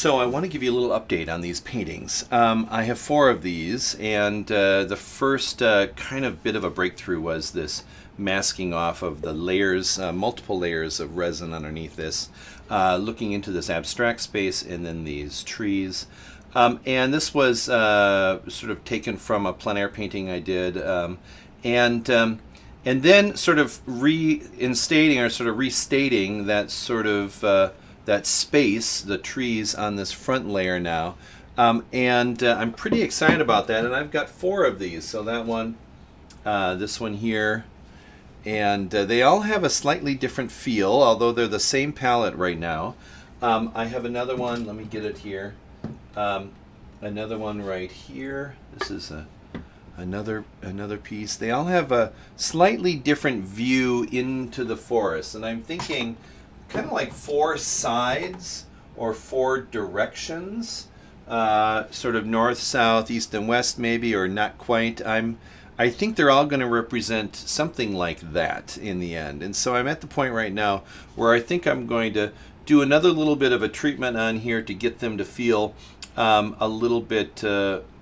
So I want to give you a little update on these paintings. I have 4 of these, and the first kind of bit of a breakthrough was this masking off of the layers, multiple layers of resin underneath this, looking into this abstract space and then these trees. And this was sort of taken from a plein air painting I did, and then sort of reinstating or sort of restating that sort of that space, the trees on this front layer now. And I'm pretty excited about that, and I've got 4 of these. So that one, this one here, and they all have a slightly different feel, although they're the same palette right now. I have another one, let me get it here. Another one right here. This is another piece. They all have a slightly different view into the forest, and I'm thinking kind of like 4 sides or 4 directions, sort of north, south, east, and west maybe, or not quite. I think they're all going to represent something like that in the end. And so I'm at the point right now where I think I'm going to do another little bit of a treatment on here to get them to feel a little bit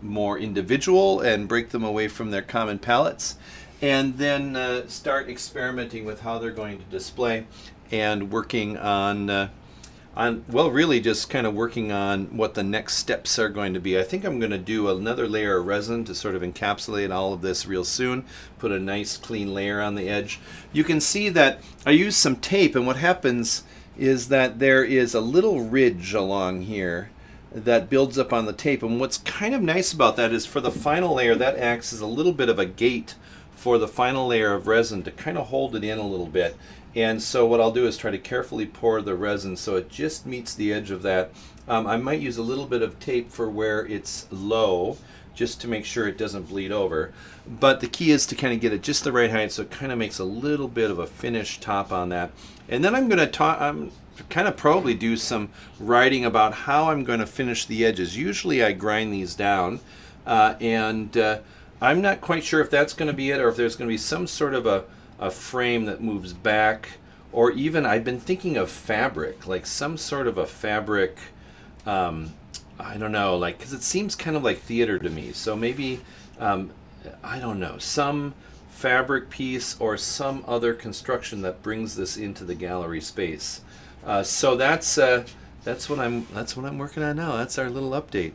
more individual and break them away from their common palettes, and then start experimenting with how they're going to display and working on well, really just kind of working on what the next steps are going to be. I think I'm going to do another layer of resin to sort of encapsulate all of this real soon, put a nice clean layer on the edge. You can see that I used some tape, and what happens is that there is a little ridge along here that builds up on the tape, and what's kind of nice about that is for the final layer, that acts as a little bit of a gate for the final layer of resin to kind of hold it in a little bit. And so what I'll do is try to carefully pour the resin so it just meets the edge of that. I might use a little bit of tape for where it's low, just to make sure it doesn't bleed over. But the key is to kind of get it just the right height so it kind of makes a little bit of a finished top on that. And then I'm going to kind of probably do some writing about how I'm going to finish the edges. Usually I grind these down, and I'm not quite sure if that's going to be it, or if there's going to be some sort of a frame that moves back, or even I've been thinking of fabric, like some sort of a fabric, I don't know, like, because it seems kind of like theater to me. So maybe, I don't know, some fabric piece or some other construction that brings this into the gallery space. So that's what I'm working on now. That's our little update.